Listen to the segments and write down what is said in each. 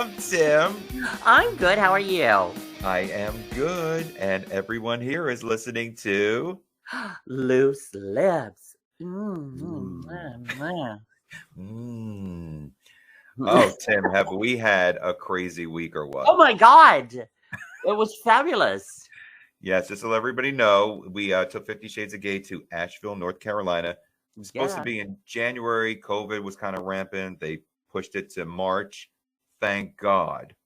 I'm Tim. I'm good. How are you? I am good, and everyone here is listening to Loose lips. Mm. Oh, Tim, have we had a crazy week or what? Oh my God. It was fabulous. Yes, just to let everybody know, we took 50 Shades of Gay to Asheville, North Carolina. It was supposed to be in January. COVID was kind of rampant. They pushed it to March. Thank God.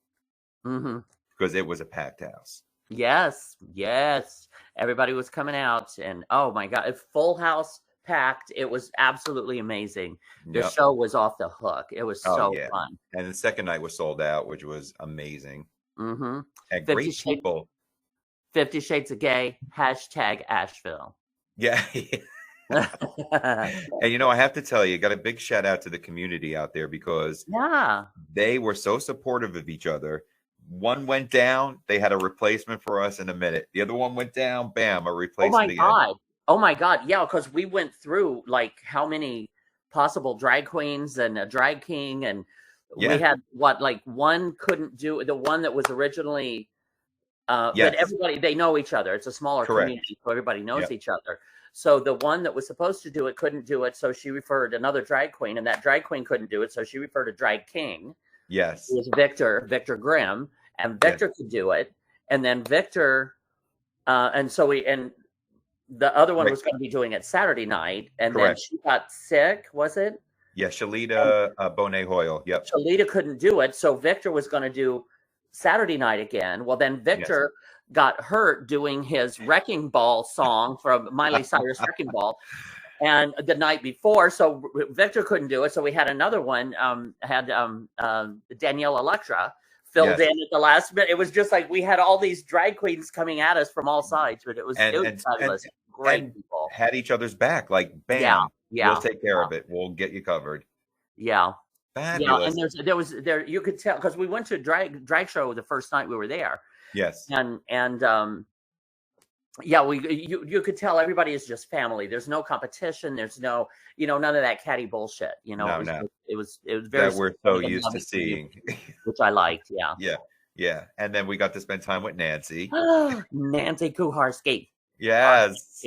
Because it was a packed house. Yes. Everybody was coming out, and oh my God, full house, packed. It was absolutely amazing. The show was off the hook. It was so fun. And the second night was sold out, which was amazing. And 50 great people. 50 Shades of Gay, #Asheville. Yeah. And you know, I have to tell you, got a big shout out to the community out there because they were so supportive of each other. One went down, they had a replacement for us in a minute. The other one went down, bam, a replacement again. Oh my God. Yeah, because we went through like how many possible drag queens and a drag king, and we had one couldn't do the one that was originally but everybody, they know each other. It's a smaller community, so everybody knows each other. So the one that was supposed to do it couldn't do it, so she referred another drag queen, and that drag queen couldn't do it, so she referred a drag king. Yes. It was Victor Grimm, and Victor could do it. And then Victor, and the other one was going to be doing it Saturday night, and then she got sick, was it? Yeah, Shalita Bonet Hoyle. Yep. Shalita couldn't do it, so Victor was going to do Saturday night again. Well, then Victor got hurt doing his Wrecking Ball song from Miley Cyrus Wrecking Ball. And the night before, so Victor couldn't do it. So we had another one, Danielle Electra filled in at the last minute. It was just like we had all these drag queens coming at us from all sides, but it was fabulous. Great people. Had each other's back, like bam, we'll take care of it. We'll get you covered. Yeah. Fabulous. Yeah, and there you could tell because we went to a drag show the first night we were there. Yes. And you could tell everybody is just family. There's no competition. There's no, none of that catty bullshit. It was very. That we're so used to seeing, which I liked. Yeah. And then we got to spend time with Nancy. Nancy Kuharski. Yes.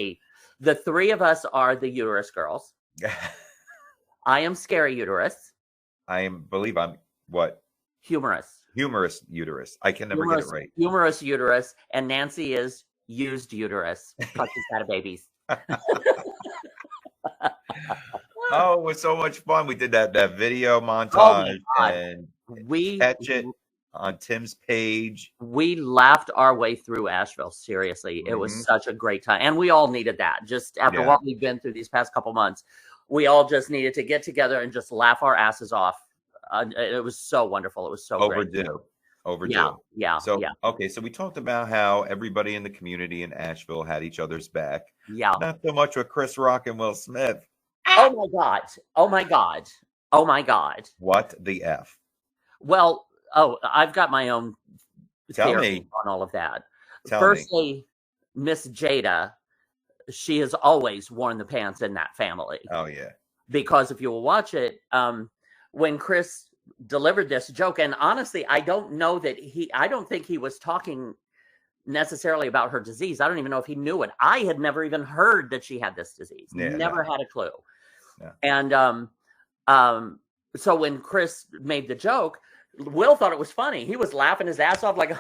The three of us are the Uterus girls. I am Scary Uterus. Believe I'm what? Humorous uterus. I can never get it right. Humorous uterus, and Nancy is used uterus because she's had a baby. Oh, it was so much fun. We did that video montage, and we catch it on Tim's page. We laughed our way through Asheville. Seriously, it was such a great time, and we all needed that. Just after what we've been through these past couple months, we all just needed to get together and just laugh our asses off. It was so wonderful. It was so overdue. Yeah. Okay, so we talked about how everybody in the community in Asheville had each other's back. Yeah. Not so much with Chris Rock and Will Smith. Oh my God. What the F? Well, I've got my own theory on all of that. Firstly, Miss Jada, she has always worn the pants in that family. Oh yeah. Because if you will watch it, when Chris delivered this joke, and honestly, I don't think he was talking necessarily about her disease. I don't even know if he knew it. I had never even heard that she had this disease. Never had a clue. Yeah. And so when Chris made the joke, Will thought it was funny. He was laughing his ass off like,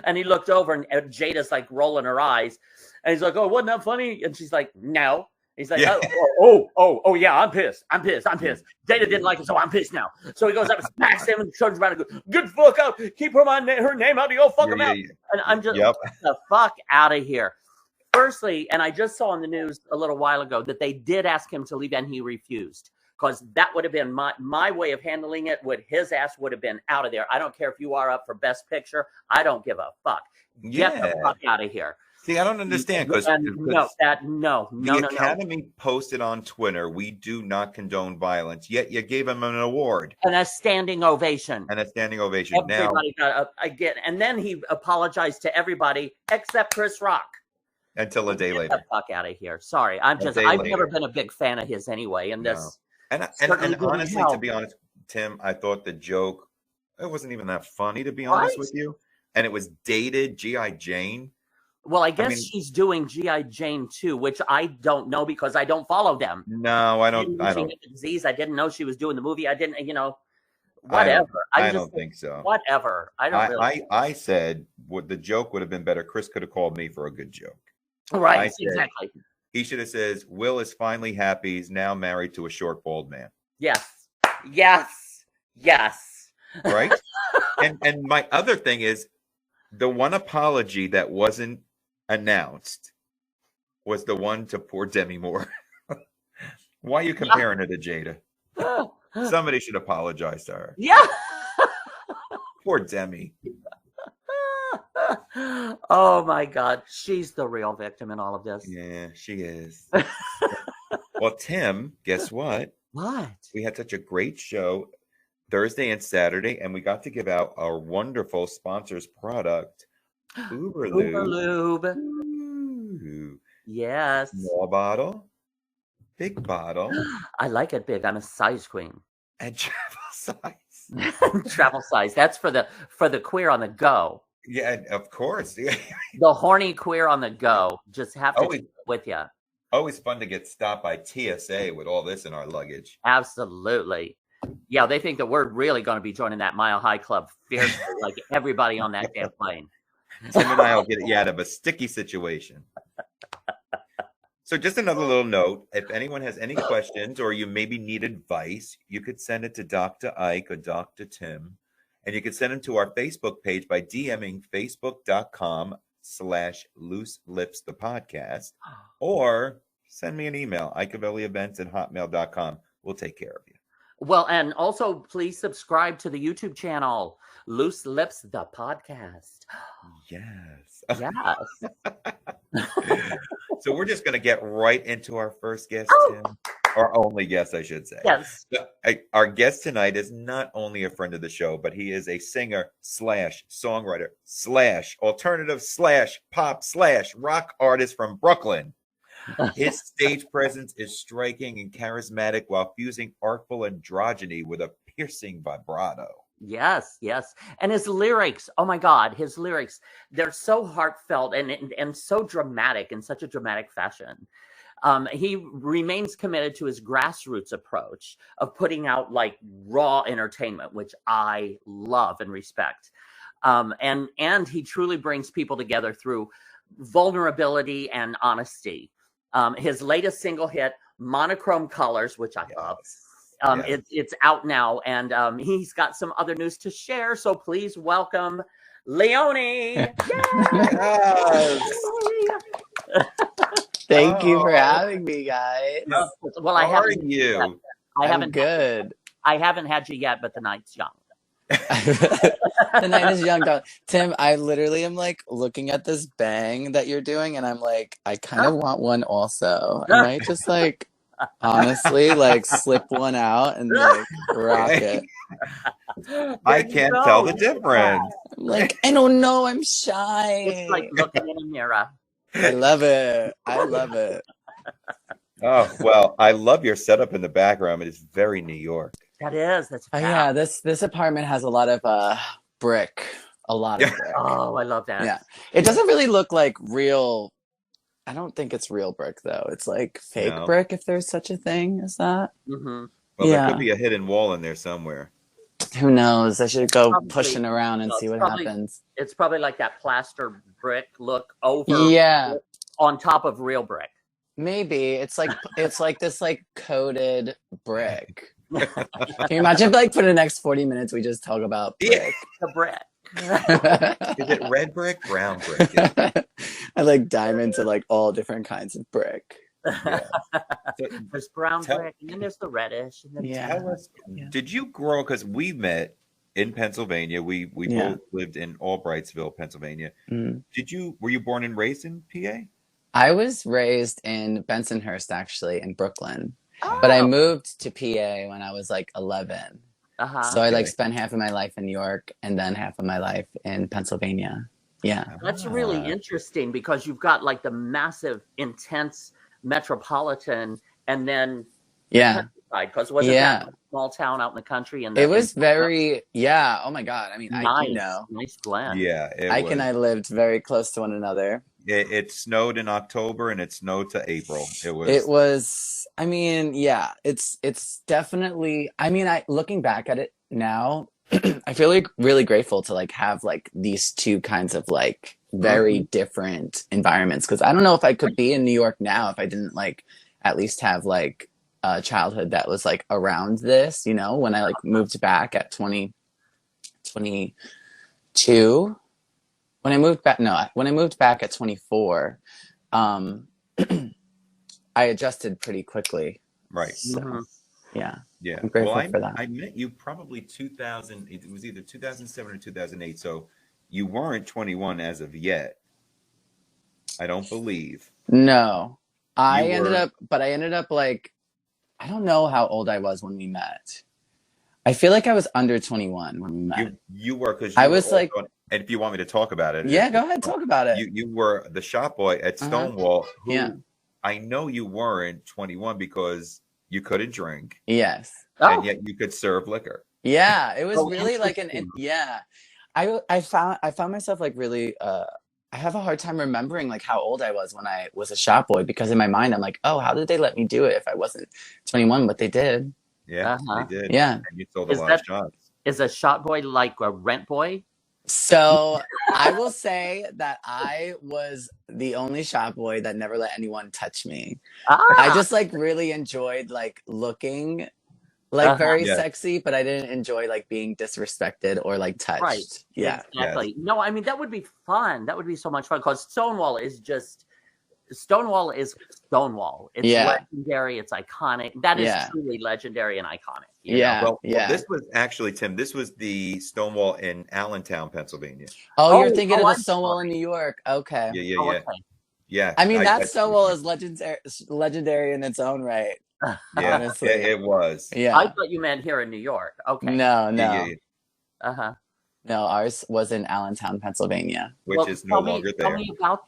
and he looked over and Jada's like rolling her eyes. And he's like, "Oh, wasn't that funny?" And she's like, "No." He's like, oh, yeah, I'm pissed. Jada didn't like it, so I'm pissed now. So he goes up and smacks him and turns around and goes, "Good fuck up. Keep her name out of your fucking mouth." And I'm just, get the fuck out of here. Firstly, and I just saw on the news a little while ago that they did ask him to leave and he refused. Because that would have been my way of handling it. His ass would have been out of there. I don't care if you are up for Best Picture. I don't give a fuck. Get the fuck out of here. See, I don't understand because the Academy posted on Twitter, "We do not condone violence." Yet you gave him an award and a standing ovation. Everybody got again, and then he apologized to everybody except Chris Rock. Until a day later. Get the fuck out of here. Sorry, I've never been a big fan of his anyway. And this, and honestly, to be honest, Tim, I thought the joke It wasn't even that funny, to be What? honest with you. And it was dated G.I. Jane. Well, I guess she's doing G.I. Jane too, which I don't know because I don't follow them. No, I don't. I don't. Disease. I didn't know she was doing the movie. I didn't. Whatever. I don't think so. Whatever. I don't really. I said what the joke would have been better. Chris could have called me for a good joke. Right. Exactly. He should have said, Will is finally happy. He's now married to a short, bald man. Yes. Yes. Yes. Right. and my other thing is the one apology that wasn't announced was the one to poor Demi Moore. Why are you comparing her to Jada? Somebody should apologize to her. Yeah. Poor Demi. Oh my God. She's the real victim in all of this. Yeah, she is. Well, Tim, guess what? What? We had such a great show Thursday and Saturday, and we got to give out our wonderful sponsors product, Uberlube. Ooh. Yes. Small bottle, big bottle. I like it big. I'm a size queen. And travel size. Travel size. That's for the queer on the go. Yeah, of course. The horny queer on the go. Just have to take it with you. Always fun to get stopped by TSA with all this in our luggage. Absolutely. Yeah, they think that we're really going to be joining that Mile High Club fiercely, like everybody on that damn plane. Tim and I will get you out of a sticky situation. So just another little note, if anyone has any questions or you maybe need advice, you could send it to Dr. Ike or Dr. Tim. And you can send them to our Facebook page by DMing facebook.com/Loose Lips the podcast, or send me an email, ikeavellievents@hotmail.com. We'll take care of you. Well, and also please subscribe to the YouTube channel, Loose Lips the podcast. Yes. Yes. So we're just going to get right into our first guest, Tim. Or only guest, I should say. Yes. Our guest tonight is not only a friend of the show, but he is a singer / songwriter / alternative / pop / rock artist from Brooklyn. His stage presence is striking and charismatic while fusing artful androgyny with a piercing vibrato. Yes, yes. And his lyrics, oh my God, his lyrics, they're so heartfelt and so dramatic in such a dramatic fashion. He remains committed to his grassroots approach of putting out like raw entertainment, which I love and respect. And he truly brings people together through vulnerability and honesty. His latest single hit, Monochrome Colors, which I love. It's out now, and he's got some other news to share. So please welcome Leone. Yes. Thank you for having me, guys. Well, I How are you? I'm good. I haven't had you yet, but the night's young. The night is young, dog. Tim, I literally am like looking at this bang that you're doing, and I'm like, I kind of want one also. I might just like honestly like slip one out and like rock it. I can't tell the difference. I'm like, I don't know, I'm shy. It's like looking in a mirror. I love it. I love it. Oh, well, I love your setup in the background. It is very New York. That is. That's yeah, this apartment has a lot of brick. A lot of brick. Oh, I love that. Yeah. It doesn't really look like real. I don't think it's real brick though. It's like fake brick, if there's such a thing as that. Mm-hmm. Well, there could be a hidden wall in there somewhere. Who knows? I should go pushing around and see what happens. It's probably like that plaster brick look over on top of real brick. Maybe. It's like this like coated brick. Can you imagine like for the next 40 minutes we just talk about brick? The brick. Is it red brick, brown brick? I like dive into like all different kinds of brick. Yeah. So, there's brown brick, and then there's the reddish. And then tell us, did you grow? Because we met in Pennsylvania. We both lived in Albrightsville, Pennsylvania. Mm. Were you born and raised in PA? I was raised in Bensonhurst, actually, in Brooklyn. But I moved to PA when I was like 11. So I like spent half of my life in New York and then half of my life in Pennsylvania. Yeah. That's really interesting because you've got like the massive, intense metropolitan and then Yeah. Because wasn't that a small town out in the country? And it was very, oh my God. I mean, nice blend. Yeah, Ike and I lived very close to one another. It snowed in October and it snowed to April. It was. I mean, yeah. It's definitely. I mean, looking back at it now, I feel like really grateful to like have like these two kinds of like very different environments, because I don't know if I could be in New York now if I didn't like at least have like a childhood that was like around this, you know, when I like moved back at 22. When I moved back at 24, I adjusted pretty quickly. Right. So, yeah. Yeah. I'm grateful for that. I met you probably 2000. It was either 2007 or 2008. So you weren't 21 as of yet. I don't believe. No, I ended up like, I don't know how old I was when we met. I feel like I was under 21 when we met. You were, because I was like, and if you want me to talk about it, yeah, go ahead, talk about it. You were the shop boy at Stonewall. Yeah. I know you weren't 21 because you couldn't drink. Yes. And yet you could serve liquor. Yeah, it was really like I found myself like really I have a hard time remembering like how old I was when I was a shop boy, because in my mind I'm like, oh, how did they let me do it if I wasn't 21? But they did. Yeah, they did. Yeah. And you sold a lot of shops. Is a shop boy like a rent boy? So I will say that I was the only shop boy that never let anyone touch me. I just like really enjoyed like looking like very sexy, but I didn't enjoy like being disrespected or like touched. Right. Yeah. Exactly. Yes. No, I mean, that would be fun. That would be so much fun, because Stonewall is Stonewall. It's legendary. It's iconic. That is truly legendary and iconic. You know? Well, this was actually, Tim, this was the Stonewall in Allentown, Pennsylvania. Oh, you're thinking of the Stonewall in New York. Okay. Yeah. Yeah. I mean, that Stonewall is legendary in its own right. Yeah, honestly. It was. Yeah. I thought you meant here in New York. Okay. No. Uh-huh. No, ours was in Allentown, Pennsylvania. Which is no longer there. Tell me about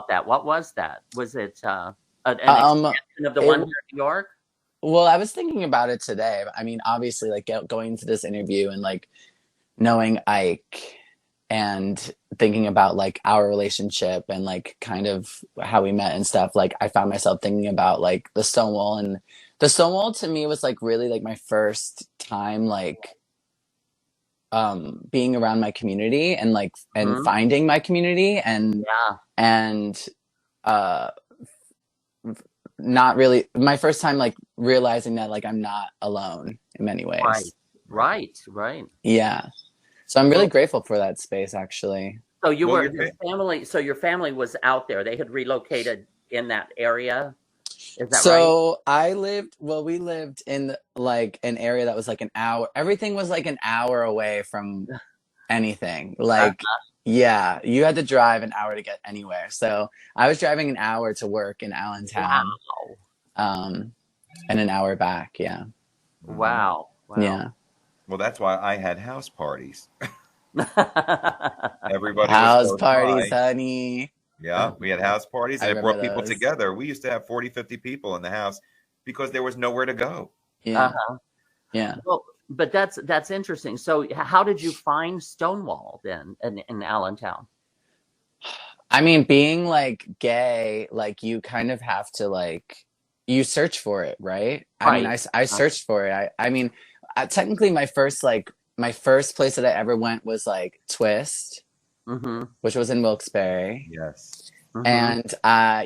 that. What was that? Was it an extension of the one here in New York? Well, I was thinking about it today. I mean, obviously, like going to this interview and like knowing Ike and thinking about like our relationship and like kind of how we met and stuff, like I found myself thinking about like the Stonewall, and the Stonewall to me was like really like my first time like being around my community and like and finding my community and not really my first time like realizing that like I'm not alone in many ways. Right. Yeah. So I'm really grateful for that space, actually. So your family was out there. They had relocated in that area. Is that right? We lived in like an area that was like an hour. Everything was like an hour away from anything. Like, yeah, you had to drive an hour to get anywhere. So I was driving an hour to work in Allentown. Wow. And an hour back. Yeah. Wow. Yeah. Well, that's why I had house parties. Everybody house parties, honey. Yeah, we had house parties, and it brought people together. We used to have 40, 50 people in the house because there was nowhere to go. Yeah. Yeah. Well, but that's interesting. So how did you find Stonewall then in Allentown? I mean, being like gay, like you kind of have to like, you search for it, right? I mean, I searched for it. I mean, technically my first place that I ever went was like Twist, which was in Wilkes-Barre. Yes. And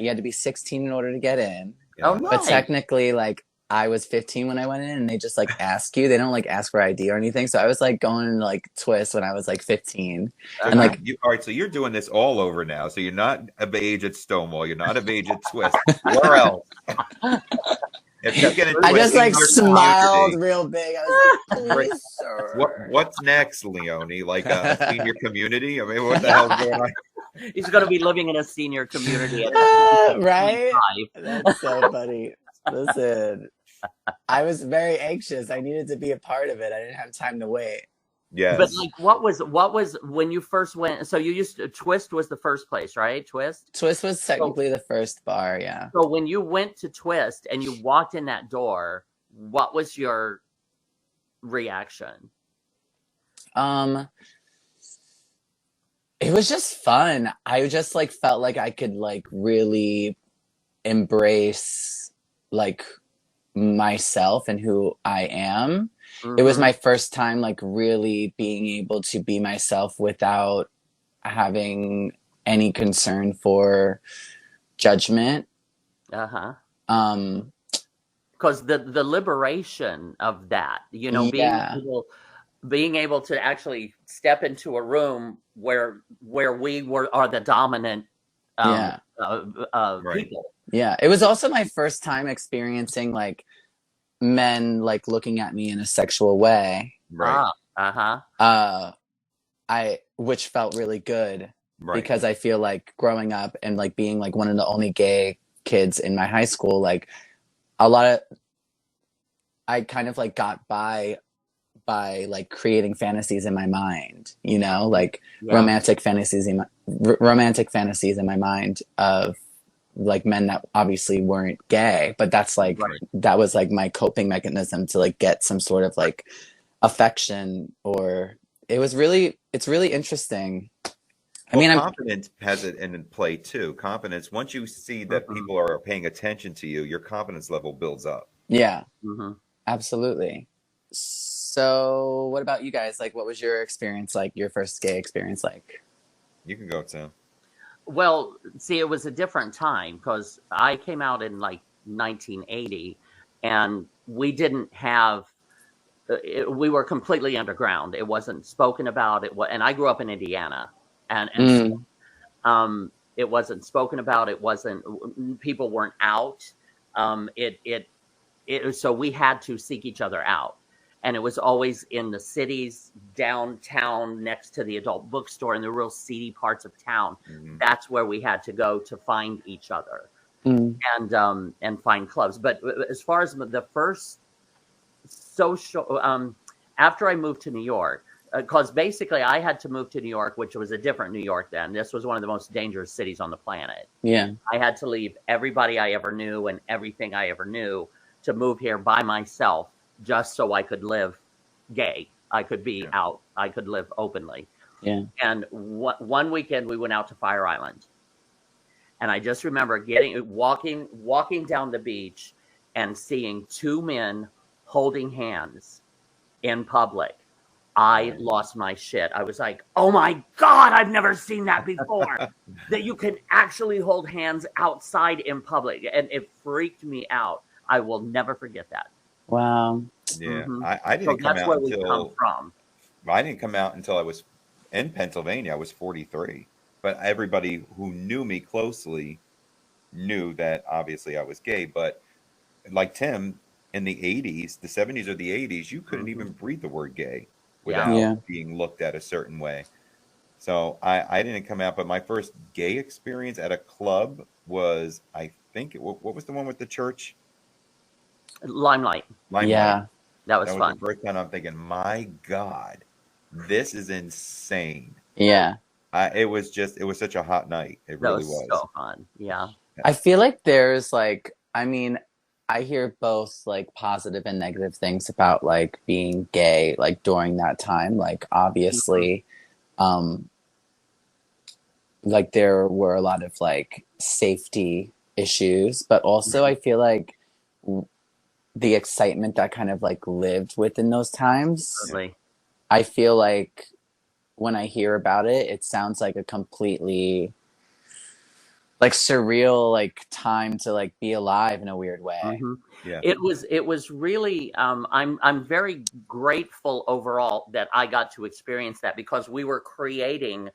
you had to be 16 in order to get in. Oh, nice. But technically, like, I was 15 when I went in, and they just like ask you. They don't like ask for ID or anything. So I was like going to like Twist when I was like 15. And like, all right, so you're doing this all over now. So you're not of age at Stonewall. You're not of age at Twist. Where else? If you get into I just like smiled real big. I was like, please, sir. What's next, Leone? Like a senior community? I mean, what the hell's going on? He's going to be living in a senior community. Right? That's so funny. Listen, I was very anxious. I needed to be a part of it. I didn't have time to wait. Yes. But like, what was when you first went? So you used to, Twist was the first place, right? Twist was technically the first bar. Yeah. So when you went to Twist and you walked in that door, what was your reaction? It was just fun. I just like felt like I could like really embrace like myself and who I am. It was my first time like really being able to be myself without having any concern for judgment. Because the liberation of that, you know, being able to actually step into a room where we are the dominant people. Yeah, it was also my first time experiencing like men like looking at me in a sexual way. Right. Which felt really good because I feel like growing up and like being like one of the only gay kids in my high school, like I kind of like got by like creating fantasies in my mind, you know, like romantic fantasies in my mind of like men that obviously weren't gay, but that's like that was like my coping mechanism to like get some sort of like affection. Or it's really interesting. I mean, confidence has it in play too. Confidence, once you see that people are paying attention to you, your confidence level builds up. Yeah, absolutely. So what about you guys? Like, what was your experience like, your first gay experience like? You can go, Tim. Well, see, it was a different time because I came out in like 1980 and we didn't have, we were completely underground. It wasn't spoken about. And I grew up in Indiana and it wasn't spoken about. It wasn't, people weren't out. So we had to seek each other out. And it was always in the cities, downtown, next to the adult bookstore, in the real seedy parts of town. That's where we had to go to find each other and find clubs. But as far as the first social, after I moved to New York, because basically I had to move to New York, which was a different New York then. This was one of the most dangerous cities on the planet. Yeah. I had to leave everybody I ever knew and everything I ever knew to move here by myself, just so I could live gay. I could be out. I could live openly. Yeah. And one weekend we went out to Fire Island. And I just remember walking down the beach and seeing two men holding hands in public. I lost my shit. I was like, oh my God, I've never seen that before. That you can actually hold hands outside in public. And it freaked me out. I will never forget that. Wow. Yeah, I didn't come out until I didn't come out until I was in Pennsylvania. I was 43, but everybody who knew me closely knew that obviously I was gay. But like Tim, in the 80s, the 70s or the 80s, you couldn't even breathe the word gay without being looked at a certain way. So I didn't come out, but my first gay experience at a club was, I think, what was the one with the church? Limelight. Yeah. That was fun. The first time I'm thinking, my God, this is insane. Yeah. It was such a hot night. It really was. So fun. Yeah. I feel like there's like, I mean, I hear both like positive and negative things about like being gay, like during that time. Like obviously, like there were a lot of like safety issues, but also I feel like the excitement that kind of like lived within those times. Certainly. I feel like when I hear about it, it sounds like a completely like surreal like time to like be alive in a weird way. Yeah. It was really I'm very grateful overall that I got to experience that, because we were creating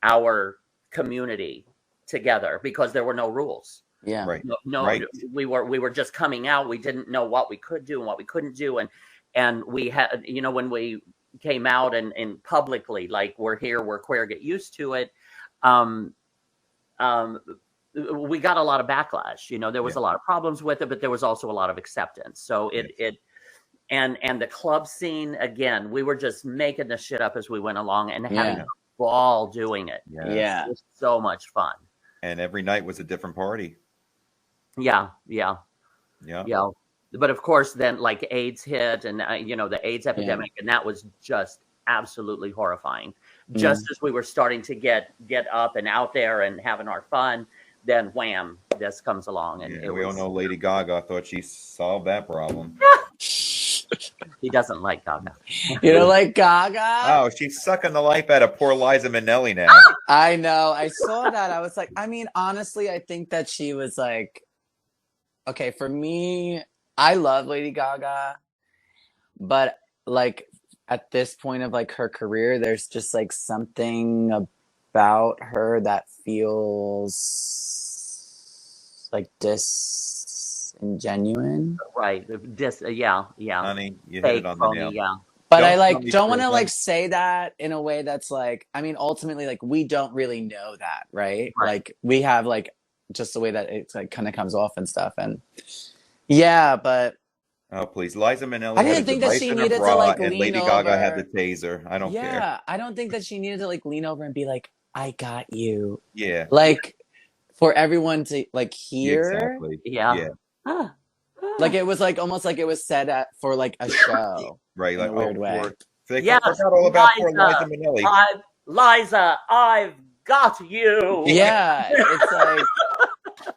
our community together because there were no rules. Yeah. Right. Right. We were just coming out. We didn't know what we could do and what we couldn't do. And we had, you know, when we came out and publicly, like, we're here, we're queer, get used to it. We got a lot of backlash. You know, there was a lot of problems with it, but there was also a lot of acceptance. So and the club scene, again, we were just making the shit up as we went along and having a ball doing it. Yeah. It was so much fun. And every night was a different party. Yeah. but of course, then like AIDS hit, and the AIDS epidemic, and that was just absolutely horrifying. Just as we were starting to get up and out there and having our fun, then wham, this comes along, and we all know Lady Gaga thought she solved that problem. He doesn't like Gaga. You don't like Gaga? Oh, she's sucking the life out of poor Liza Minnelli now. I know. I saw that. I was like, I mean, honestly, I think that she was like, okay, for me, I love Lady Gaga, but like at this point of like her career, there's just like something about her that feels like disingenuine. Right. Yeah. Honey, you hit it on the nail. Yeah. But I like don't want to like say that in a way that's like, I mean, ultimately, like we don't really know that, right? Like we have like just the way that it's like kind of comes off and stuff, and yeah, but oh please, Liza Minnelli. I didn't think that she needed to like lean and Lady over. Gaga had the taser. I don't care. Yeah, I don't think that she needed to like lean over and be like, "I got you." Yeah, like for everyone to like hear. Exactly. Yeah. Like it was like almost like it was said for like a show, right? Like in a weird way. They forgot all about poor Liza Minnelli. Liza, I've got you. Yeah,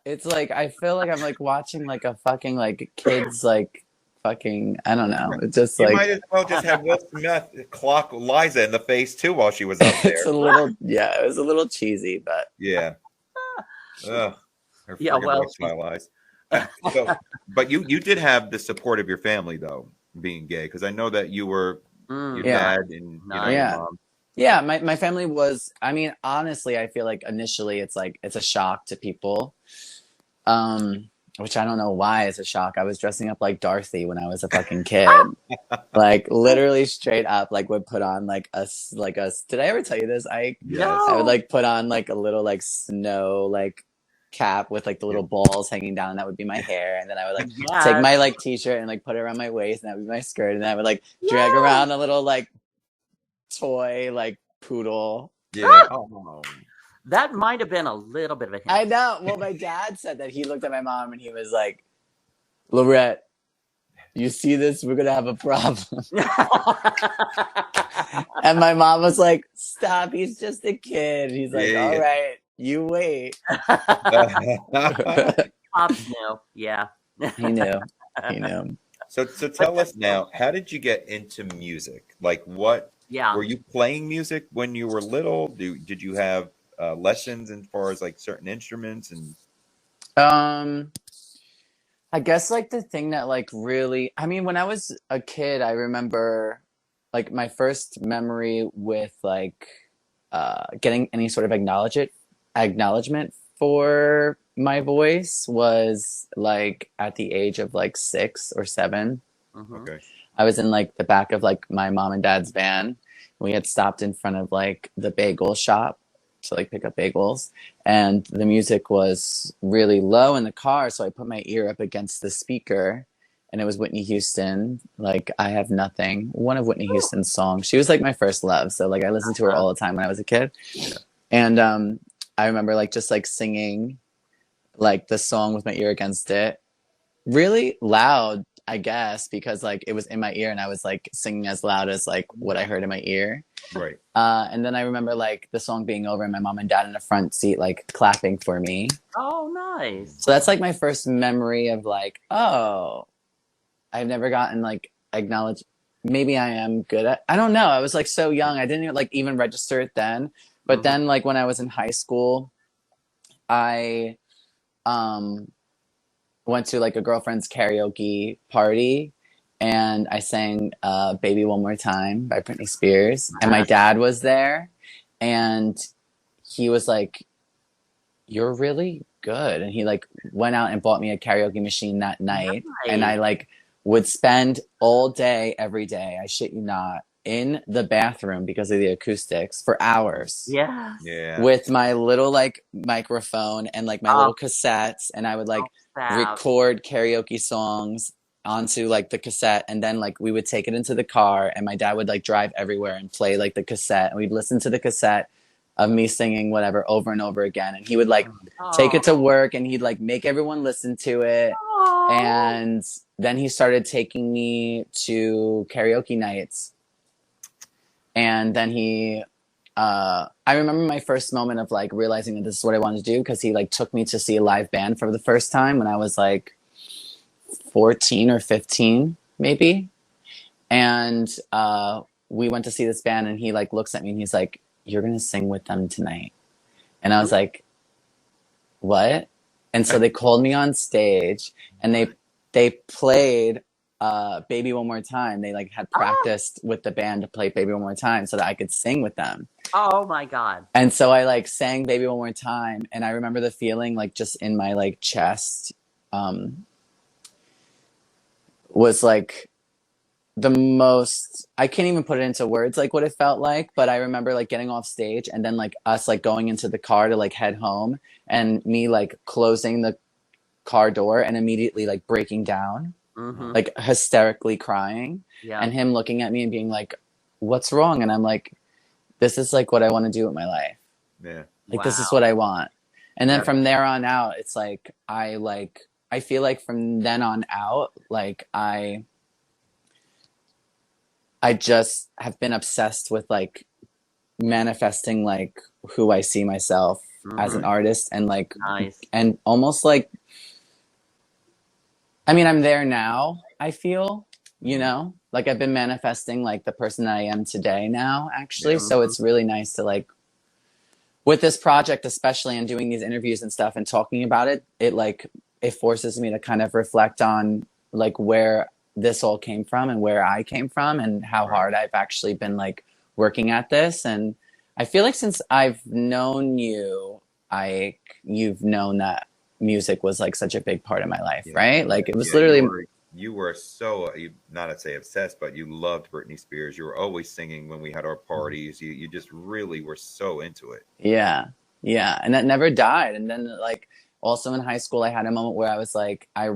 it's like I feel like I'm like watching like a fucking like kids like fucking I don't know. It's just you like might as well just have Will Smith clock Liza in the face too while she was up there. It's a little it was a little cheesy, but yeah. Ugh. Yeah, well, eyes. So, but you did have the support of your family though, being gay, because I know that you were your dad and your mom. Yeah, my family was, I mean, honestly, I feel like initially it's like it's a shock to people. Which I don't know why it's a shock. I was dressing up like Dorothy when I was a fucking kid. Like literally straight up, like would put on like a did I ever tell you this? Yes. I would like put on like a little like snow like cap with like the little balls hanging down, and that would be my hair, and then I would like take my like t-shirt and like put it around my waist, and that would be my skirt, and then I would like drag around a little like toy like poodle. Yeah. That might have been a little bit of a hint. I know. Well, my dad said that he looked at my mom and he was like, "Lorette, you see this? We're gonna have a problem." And my mom was like, "Stop, he's just a kid." He's like, "All right, you wait." Pops knew. Yeah. He knew. So tell us now, how did you get into music? Like what? Yeah. Were you playing music when you were little? Did you have lessons as far as like certain instruments and? I guess like the thing that like really, I mean, when I was a kid, I remember like my first memory with like getting any sort of acknowledgement for my voice was like at the age of like 6 or 7. Mm-hmm. Okay. I was in like the back of like my mom and dad's van. We had stopped in front of like the bagel shop to like pick up bagels, and the music was really low in the car, so I put my ear up against the speaker, and it was Whitney Houston, like I Have Nothing, one of Whitney Houston's songs. She was like my first love, so like I listened to her all the time when I was a kid. And I remember like just like singing like the song with my ear against it really loud, I guess, because like it was in my ear and I was like singing as loud as like what I heard in my ear. Right. And then I remember like the song being over and my mom and dad in the front seat like clapping for me. Oh, nice. So that's like my first memory of like, oh, I've never gotten like acknowledged. Maybe I am good at, I don't know. I was like so young. I didn't like even register it then. But then like when I was in high school, I went to like a girlfriend's karaoke party, and I sang Baby One More Time by Britney Spears. And my dad was there, and he was like, "You're really good." And he like went out and bought me a karaoke machine that night. Nice. And I like would spend all day, every day, I shit you not, in the bathroom because of the acoustics for hours. Yeah. With my little like microphone and like my little cassettes, and I would like record karaoke songs onto like the cassette, and then like we would take it into the car, and my dad would like drive everywhere and play like the cassette, and we'd listen to the cassette of me singing whatever over and over again. And he would like take it to work and he'd like make everyone listen to it. Aww. And then he started taking me to karaoke nights. And then I remember my first moment of like realizing that this is what I wanted to do, because he like took me to see a live band for the first time when I was like 14 or 15 maybe. And we went to see this band and he like looks at me and he's like, "You're gonna sing with them tonight." And I was like, "What?" And so they called me on stage and they played Baby One More Time. They like had practiced with the band to play Baby One More Time so that I could sing with them. Oh my God. And so I like sang Baby One More Time, and I remember the feeling like just in my like chest was like the most, I can't even put it into words like what it felt like, but I remember like getting off stage and then like us like going into the car to like head home, and me like closing the car door and immediately like breaking down, like hysterically crying, and him looking at me and being like, "What's wrong?" And I'm like, "This is like what I want to do with my life. Like this is what I want." And then from there on out, it's like I feel like from then on out, like I just have been obsessed with like manifesting like who I see myself as an artist, and like and almost like, I mean, I'm there now, I feel, you know, like I've been manifesting like the person that I am today now, actually. So it's really nice to like, with this project especially, and doing these interviews and stuff and talking about it, it forces me to kind of reflect on like where this all came from and where I came from and how hard I've actually been like working at this. And I feel like since I've known you, you've known that music was like such a big part of my life, right? Like it was literally, you were so, not to say obsessed, but you loved Britney Spears. You were always singing when we had our parties. You just really were so into it. Yeah. And that never died. And then like also in high school, I had a moment where I was like, I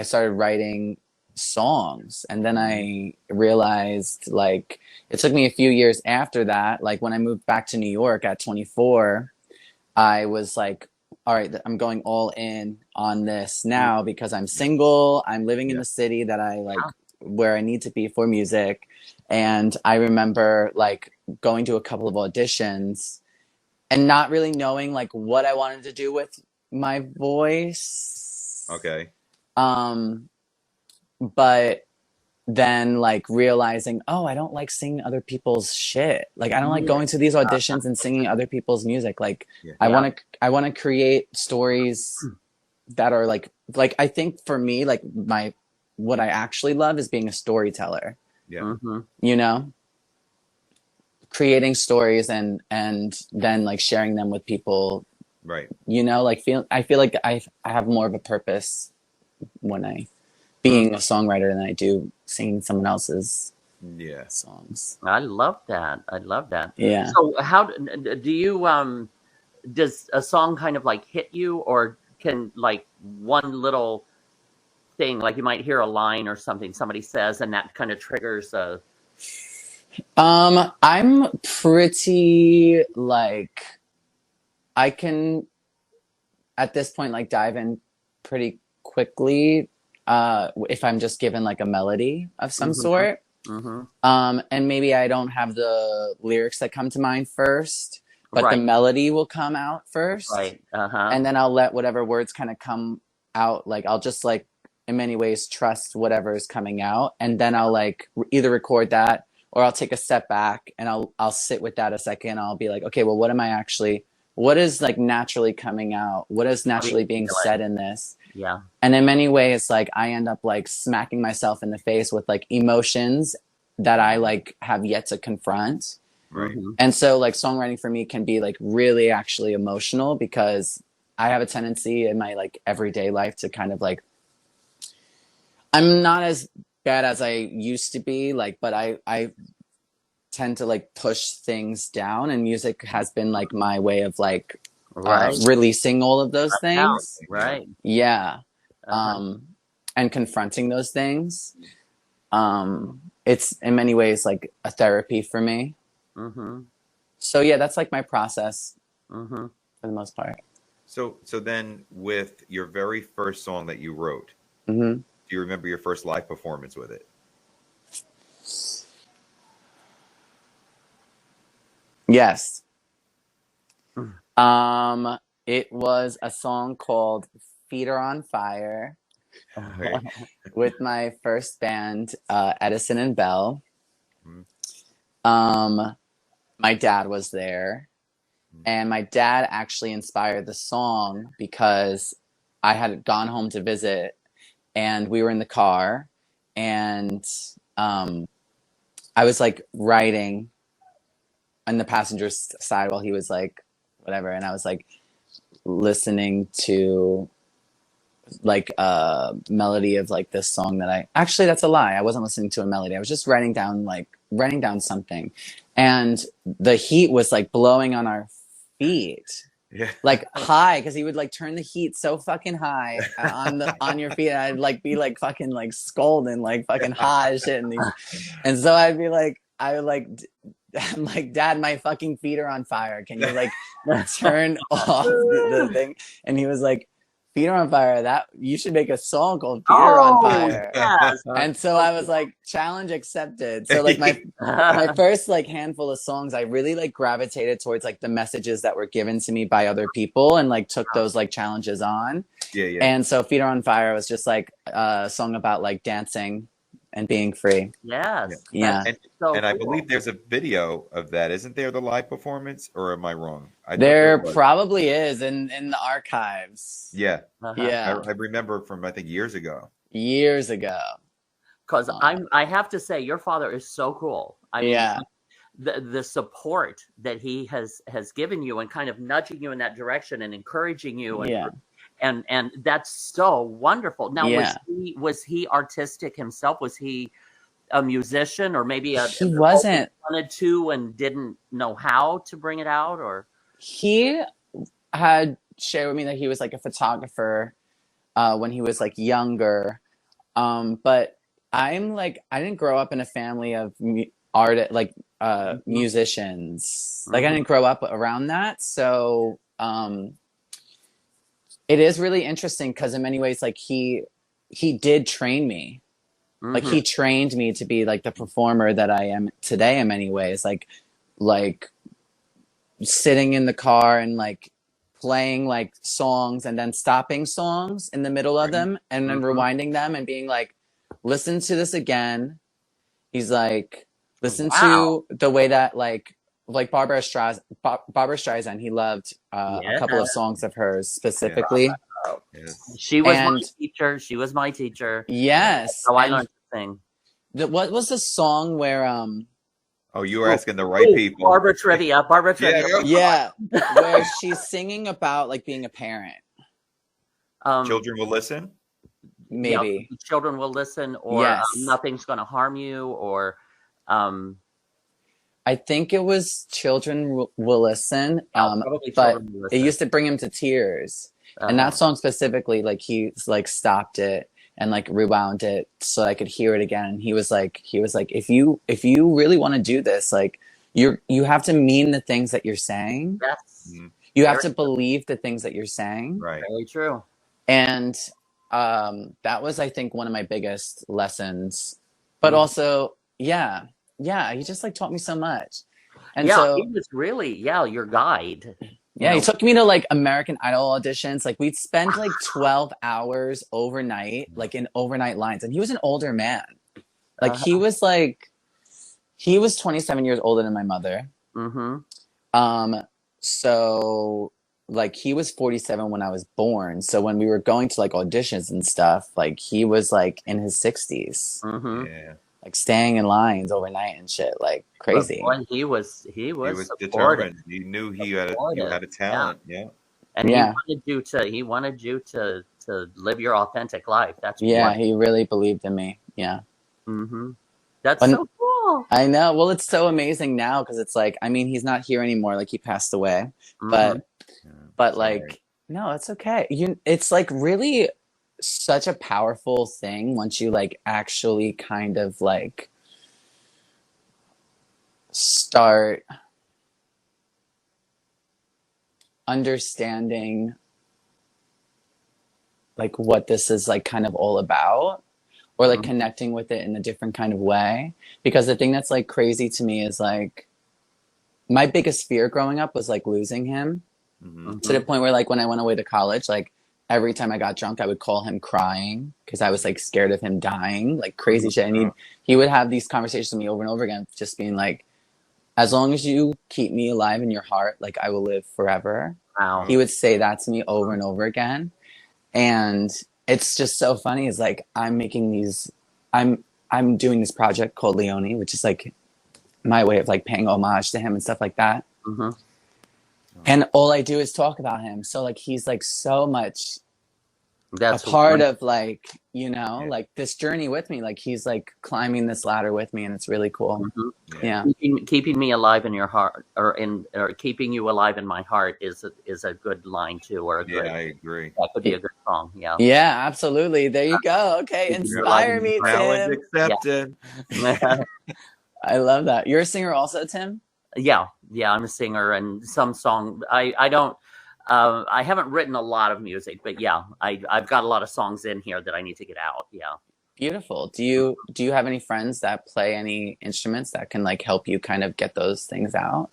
started writing songs, and then I realized like it took me a few years after that, like when I moved back to New York at 24, I was like, all right, I'm going all in on this now because I'm single, I'm living in the city that I like, where I need to be for music. And I remember like going to a couple of auditions and not really knowing like what I wanted to do with my voice. But then like realizing, oh, I don't like singing other people's shit. Like I don't like going to these auditions and singing other people's music. Like I want to create stories that are like I think for me, like what I actually love is being a storyteller. You know, creating stories and then like sharing them with people. You know, like I feel like I have more of a purpose when I being a songwriter than I do singing someone else's songs. I love that. Yeah. So how do you does a song kind of like hit you, or can like one little thing, like you might hear a line or something somebody says and that kind of triggers a... I'm pretty like, I can at this point like dive in pretty quickly if I'm just given like a melody of some sort. And maybe I don't have the lyrics that come to mind first, but the melody will come out first. And then I'll let whatever words kind of come out. Like I'll just like in many ways trust whatever is coming out. And then I'll like either record that, or I'll take a step back and I'll sit with that a second. I'll be like, okay, well, what is like naturally coming out? What is naturally being said in this? And in many ways, like I end up like smacking myself in the face with like emotions that I like have yet to confront. And so like songwriting for me can be like really actually emotional, because I have a tendency in my like everyday life to kind of like, I'm not as bad as I used to be, like, but I tend to like push things down, and music has been like my way of like releasing all of those things. And confronting those things. It's in many ways like a therapy for me. So yeah, that's like my process Mm-hmm. for the most part. So then with your very first song that you wrote, Mm-hmm. do you remember your first live performance with it? Yes. Mm. It was a song called Feet Are on Fire Right. with my first band, Edison and Bell. Mhm. My dad was there, and my dad actually inspired the song because I had gone home to visit, and we were in the car, and I was like writing on the passenger's side while he was like whatever, and I was like listening to like a melody of like this song that actually, that's a lie. I wasn't listening to a melody. I was just writing down something, and the heat was like blowing on our feet. Yeah. Like high, because he would like turn the heat so fucking high on your feet, and I'd like be like fucking like scalding like fucking hot as shit, and so I'd be like, I'm like, Dad, my fucking feet are on fire. Can you like turn off the thing? And he was like, feet are on fire. That you should make a song called Feet Are on Fire. Yes. And so I was like, challenge accepted. So like my first like handful of songs, I really like gravitated towards like the messages that were given to me by other people, and like took those like challenges on. Yeah. And so Feet Are on Fire was just like a song about like dancing and being free. Yes. Yeah. And I believe there's a video of that. Isn't there, the live performance, or am I wrong? There probably is in the archives. Yeah. Yeah. I remember from, I think, years ago. Years ago. Because I have to say, your father is so cool. I mean, Yeah. the support that he has given you, and kind of nudging you in that direction and encouraging you, and that's so wonderful. Now, was he artistic himself? Was he a musician, or maybe he wasn't wanted to and didn't know how to bring it out? Or he had shared with me that he was like a photographer when he was like younger, but I'm like, I didn't grow up in a family of musicians. Like I didn't grow up around that, so it is really interesting because in many ways, like he did train me. Like he trained me to be like the performer that I am today in many ways. Like sitting in the car and like playing like songs, and then stopping songs in the middle of them, and then rewinding them and being like, listen to this again. He's like, listen to the way that like Barbara Streisand, he loved a couple of songs of hers specifically. Yes. She was my teacher. She was my teacher. Yes. So I learned to sing. What was the song where Oh, you were asking the right people. Barbara Trivia. Yeah. Where she's singing about like being a parent. Children Will Listen? Maybe. Yeah, Children Will Listen, or Nothing's Gonna Harm You, or I think it was Children Will Listen. But it used to bring him to tears. And that song specifically, like he's like stopped it and like rewound it so I could hear it again. And he was like, if you really want to do this, like you have to mean the things that you're saying. Yes. You have to believe the things that you're saying. Right. Very true. And that was, I think, one of my biggest lessons. But also, he just like taught me so much. And so he was really, your guide. Yeah, he took me to like American Idol auditions. Like we'd spend like 12 hours overnight, like in overnight lines. And he was an older man. Like he was 27 years older than my mother. So like he was 47 when I was born. So when we were going to like auditions and stuff, like he was like in his 60s. Yeah. Like staying in lines overnight and shit, like crazy. Boy, he was determined. He knew you had a talent. Yeah. And he wanted you to live your authentic life. That's he really believed in me. Yeah. That's so cool. I know. Well, it's so amazing now because it's like, I mean, he's not here anymore. Like he passed away, but like, no, it's okay. It's like really such a powerful thing once you like actually kind of like start understanding like what this is like kind of all about, or like connecting with it in a different kind of way. Because the thing that's like crazy to me is like my biggest fear growing up was like losing him, to the point where like when I went away to college, like every time I got drunk, I would call him crying because I was like scared of him dying, like crazy shit. And he would have these conversations with me over and over again, just being like, as long as you keep me alive in your heart, like I will live forever. Wow. He would say that to me over and over again. And it's just so funny. Is like, I'm doing this project called Leone, which is like my way of like paying homage to him and stuff like that. And all I do is talk about him. So like, he's like so much a part of like, you know, like this journey with me. Like he's like climbing this ladder with me, and it's really cool. Yeah. Keeping me alive in your heart, or keeping you alive in my heart is a good line too, or a good. Yeah, I agree. That could be a good song. Yeah. Yeah, absolutely. There you go. Okay, inspire me, Tim. Accepted. Yeah. I love that. You're a singer also, Tim? Yeah, I'm a singer, and some song. I don't. I haven't written a lot of music, but yeah, I've got a lot of songs in here that I need to get out. Yeah. Beautiful. Do you have any friends that play any instruments that can like help you kind of get those things out?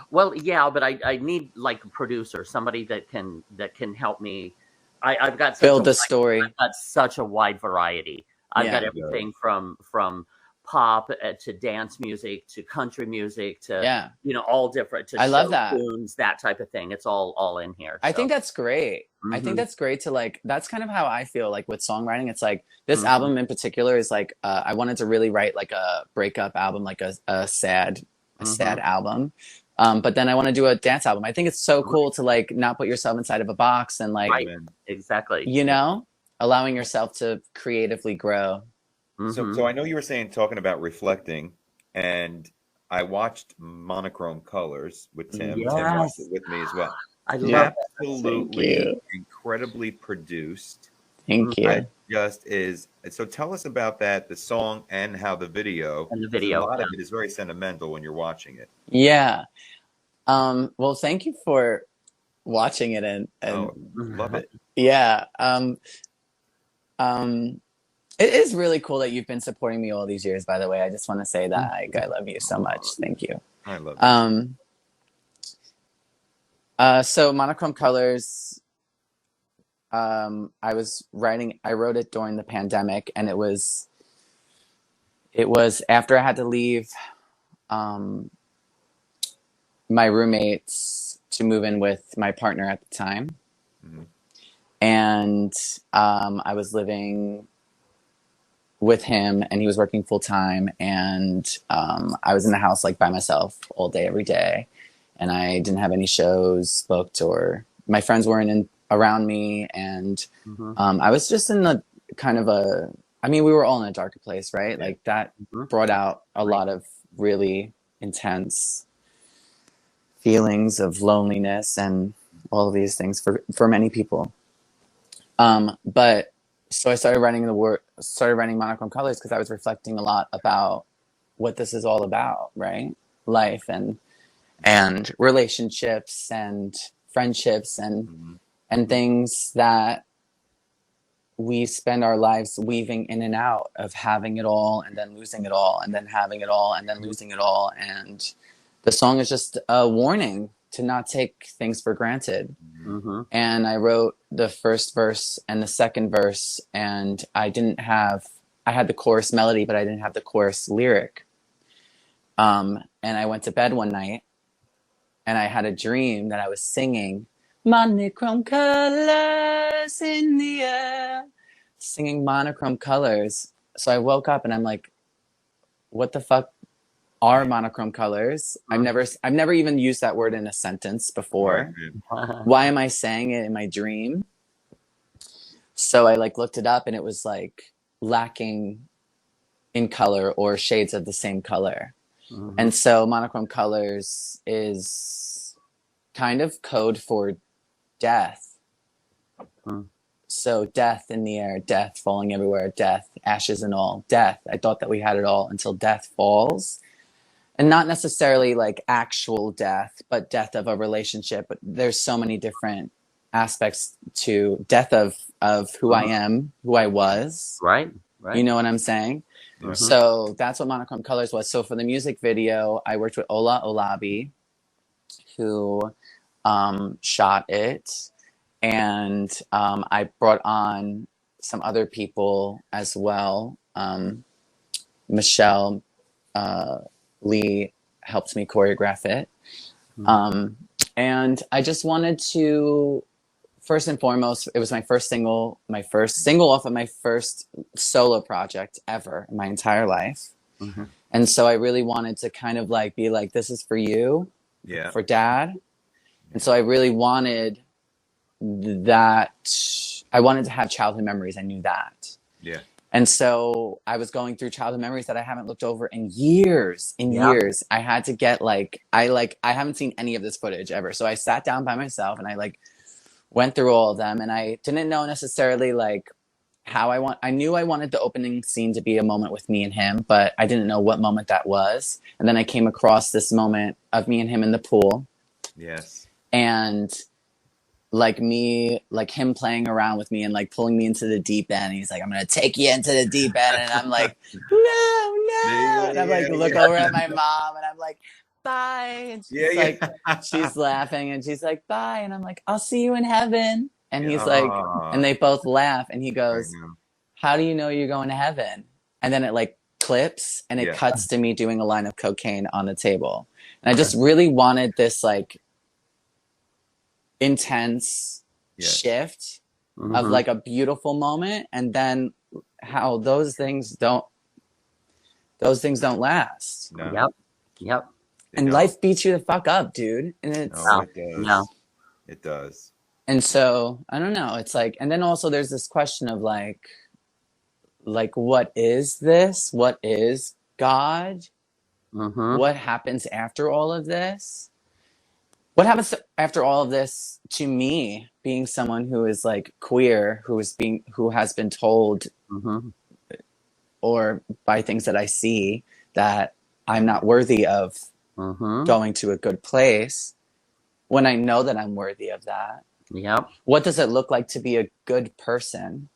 Well, yeah, but I need like a producer, somebody that can help me. I've got build the story. I've got such a wide variety. I've got everything from pop to dance music to country music to all different. To I love that tunes, that type of thing. It's all in here. I think that's great. I think that's great to like. That's kind of how I feel like with songwriting. It's like this album in particular is like I wanted to really write like a breakup album, like a sad album. But then I want to do a dance album. I think it's so cool to like not put yourself inside of a box and like exactly, you know, allowing yourself to creatively grow. So I know you were talking about reflecting, and I watched Monochrome Colors with Tim. Yes. Tim watched it with me as well. I love absolutely incredibly produced. Thank you. So tell us about that, the song and how the video. And the video. A lot of it is very sentimental when you're watching it. Yeah. Well, thank you for watching it and love it. Yeah. It is really cool that you've been supporting me all these years, by the way. I just want to say that I love you so much. Thank you. I love you. So Monochrome Colors, I wrote it during the pandemic, and it was after I had to leave my roommates to move in with my partner at the time. And I was living with him, and he was working full time, and I was in the house like by myself all day every day, and I didn't have any shows booked, or my friends weren't around me, and I was just in the kind of we were all in a darker place, right? Like that brought out a lot of really intense feelings of loneliness and all of these things for many people. But so I started writing Monochrome Colors because I was reflecting a lot about what this is all about, right? Life and relationships and friendships and things that we spend our lives weaving in and out of, having it all and then losing it all, and then having it all and then losing it all. And the song is just a warning to not take things for granted. And I wrote the first verse and the second verse, and I had the chorus melody, but I didn't have the chorus lyric. And I went to bed one night, and I had a dream that I was singing Monochrome Colors in the air, singing Monochrome Colors. So I woke up and I'm like, what the fuck are monochrome colors? I've never even used that word in a sentence before. Why am I saying it in my dream? So I like looked it up, and it was like lacking in color or shades of the same color. And so monochrome colors is kind of code for death. So death in the air, death falling everywhere, death, ashes and all, death. I thought that we had it all until death falls. and not necessarily like actual death, but death of a relationship. But there's so many different aspects to death of who I am, who I was. Right. You know what I'm saying? So that's what Monochrome Colors was. So for the music video, I worked with Ola Olabi, who shot it, and I brought on some other people as well. Michelle Lee helped me choreograph it. And I just wanted to, first and foremost, it was my first single off of my first solo project ever in my entire life. And so I really wanted to kind of like be like, this is for you, for Dad. And so I really wanted that. I wanted to have childhood memories. I knew that. Yeah. And so I was going through childhood memories that I haven't looked over in years. Years. I had to get I haven't seen any of this footage ever. So I sat down by myself and I went through all of them, and I didn't know necessarily how I knew I wanted the opening scene to be a moment with me and him, but I didn't know what moment that was. And then I came across this moment of me and him in the pool. Yes. And him playing around with me and pulling me into the deep end. He's like, I'm going to take you into the deep end. And I'm like, no. And I'm look over at my mom and I'm like, bye. And she's she's laughing and she's like, bye. And I'm like, I'll see you in heaven. And he's like, and they both laugh. And he goes, how do you know you're going to heaven? And then it clips and it cuts to me doing a line of cocaine on the table. And I just really wanted this intense shift of a beautiful moment, and then how those things don't last. No. Yep. And life beats you the fuck up, dude. And it's it does. And so I don't know. It's and then also there's this question of what is this? What is God? What happens after all of this? What happens after all of this to me, being someone who is queer, who has been told, or by things that I see, that I'm not worthy of going to a good place, when I know that I'm worthy of that? Yep. What does it look like to be a good person?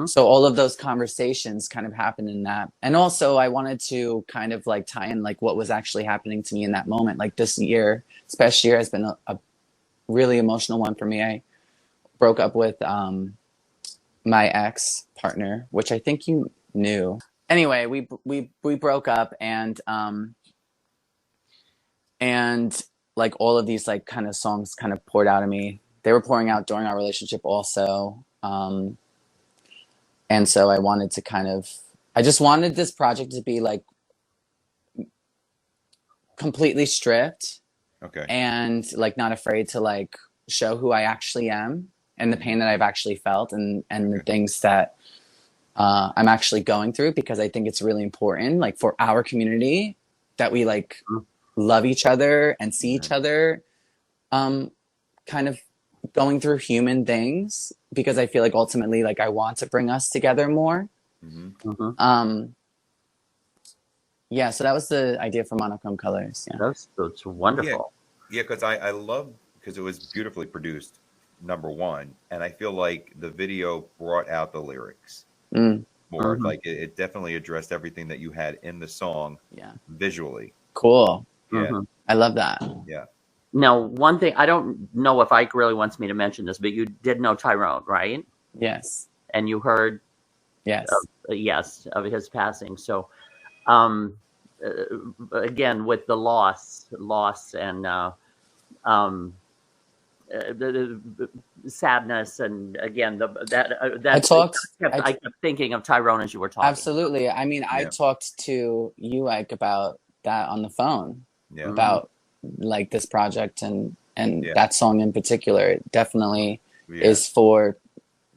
So all of those conversations kind of happened in that. And also I wanted to kind of tie in what was actually happening to me in that moment. This year, this past year has been a really emotional one for me. I broke up with my ex partner, which I think you knew. Anyway, we broke up, and all of these kind of songs kind of poured out of me. They were pouring out during our relationship also. And so I wanted to I just wanted this project to be completely stripped. Okay. And not afraid to show who I actually am and the pain that I've actually felt and the things that I'm actually going through, because I think it's really important for our community that we love each other and see each other kind of going through human things, because I feel ultimately I want to bring us together more. Yeah, so that was the idea for Monochrome Colors. Yeah, that's wonderful. Yeah, because I love, because it was beautifully produced, number one, and I feel like the video brought out the lyrics more. It definitely addressed everything that you had in the song. Visually. Cool. Yeah, I love that. Yeah. Now, one thing, I don't know if Ike really wants me to mention this, but you did know Tyrone, right? Yes. And you heard of his passing. So, again, with the loss and the sadness, and again, I kept thinking of Tyrone as you were talking. Absolutely. I mean, I talked to you, Ike, about that on the phone. About this project and that song in particular. It definitely is for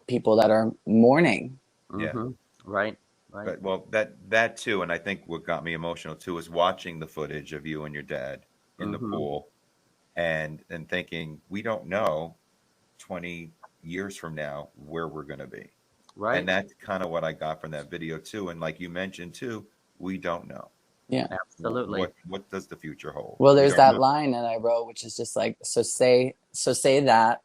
people that are mourning. Right. But, well, that too, and I think what got me emotional too is watching the footage of you and your dad in the pool, and thinking, we don't know 20 years from now where we're going to be. Right. And that's kind of what I got from that video too. And like you mentioned too, we don't know. Yeah. Absolutely. What does the future hold? Well, there's that line that I wrote, which is just like, say that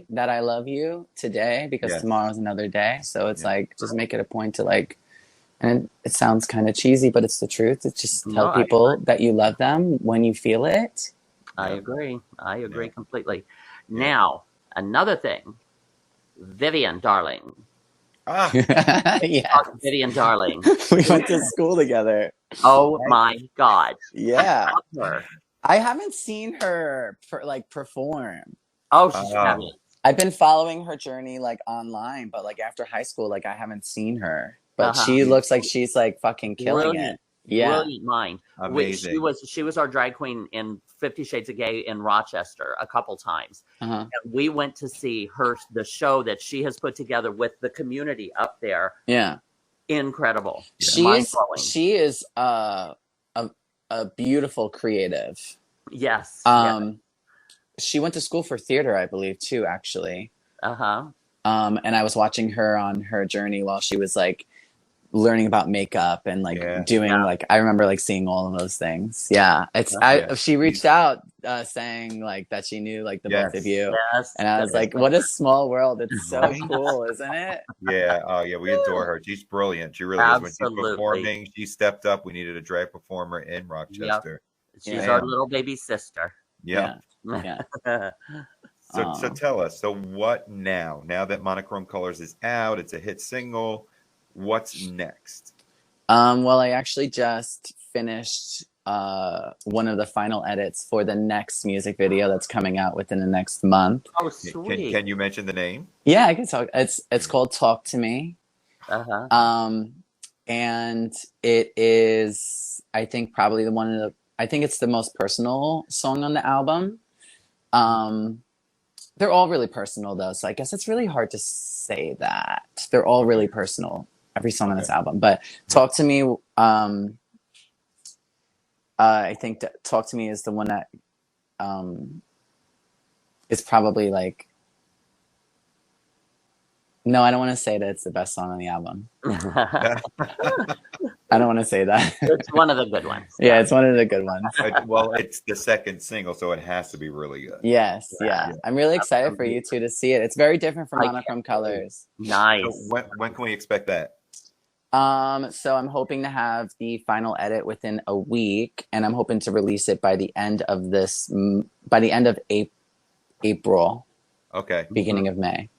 I love you today, because tomorrow's another day. So it's like, just make it a point to like, and it sounds kind of cheesy, but it's the truth. It's just tell people that you love them when you feel it. I agree. I agree completely. Now, another thing, Vivian, darling. Yeah, Vivian, darling. We went to school together. Oh my God. Yeah. I haven't seen her perform. Oh, she's fabulous. I've been following her journey like online, but like after high school, like I haven't seen her. But she looks like she's like fucking killing it. Yeah. Brilliant mind. Amazing. She was our drag queen in 50 Shades of Gay in Rochester a couple times. And we went to see the show that she has put together with the community up there. Yeah. Incredible. She is a beautiful creative. Yes. She went to school for theater, I believe, too, actually. And I was watching her on her journey while she was like learning about makeup and like doing like, I remember like seeing all of those things. Yeah. She reached out saying like that she knew like the both of you. And I was like, what a small world. It's so cool, isn't it? Yeah. Oh yeah. We adore her. She's brilliant. She really is. When she's performing, she stepped up. We needed a drag performer in Rochester. She's our little baby sister. Yeah. Yeah. So tell us, so what now? Now that Monochrome Colors is out, it's a hit single, what's next? Well, I actually just finished one of the final edits for the next music video that's coming out within the next month. Oh, sweet. Can you mention the name? Yeah, I can talk. It's called Talk to Me. And it is, I think, probably I think it's the most personal song on the album. They're all really personal though, so I guess it's really hard to say that. They're all really personal, every song on this album. But Talk to Me, I think that Talk to Me is the one that is probably like, no, I don't want to say that it's the best song on the album. I don't want to say that. It's one of the good ones. Yeah, it's one of the good ones. Well, it's the second single, so it has to be really good. Yes, yeah. I'm really excited for you two to see it. It's very different from Monochrome Colors. Nice. So when can we expect that? So I'm hoping to have the final edit within a week, and I'm hoping to release it by the end of April. Okay. Beginning of May.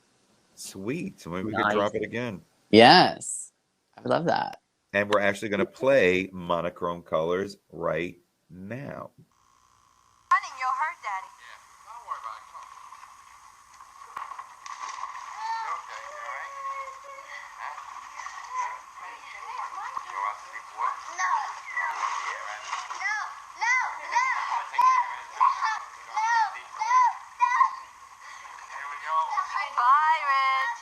Sweet. So maybe we can drop it again. Yes. I would love that. And we're actually going to play Monochrome Colors right now. Honey, you'll hurt Daddy. Yeah, don't worry about it. Come on. You okay? You all right? Huh? Go out to sleep, boy? No. Yeah, right. No. Here we go. Bye, Rich.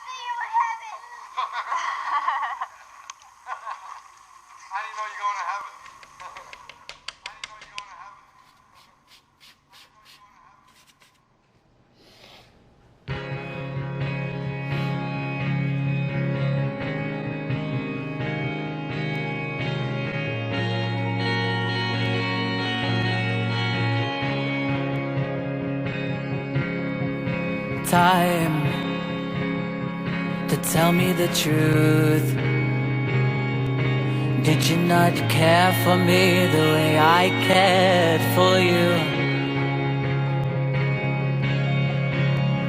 How do you know you're going to heaven? How do you know you're going to heaven? Time to tell me the truth. Did you not care for me the way I cared for you?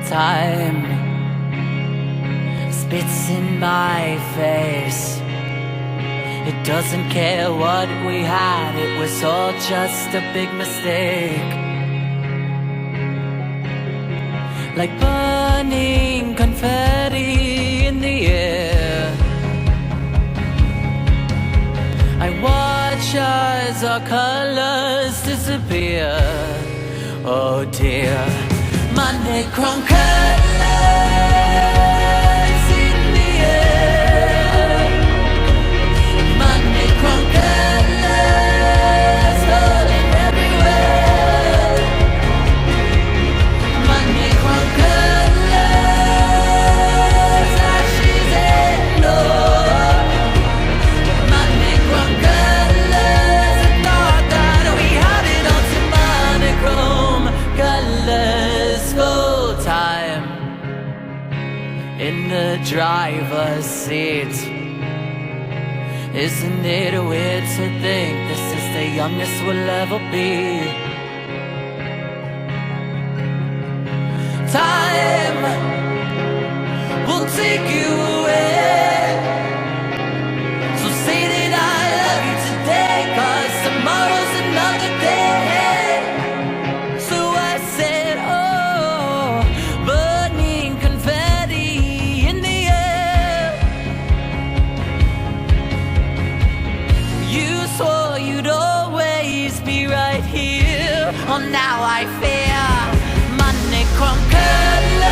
Time spits in my face. It doesn't care what we had, it was all just a big mistake. Like burning confetti in the air, I watch as our colors disappear. Oh dear, Monochrome colors in the air, Monochrome colors falling everywhere, Monochrome colors, ashes and ore, Monochrome colors. seat. Isn't it weird to think this is the youngest we'll ever be? Time will take you away. So say that I love you today, 'cause tomorrow's another day. So I said, oh, burning confetti in the air. You swore you'd always be right here. Oh, now I fear monochrome colors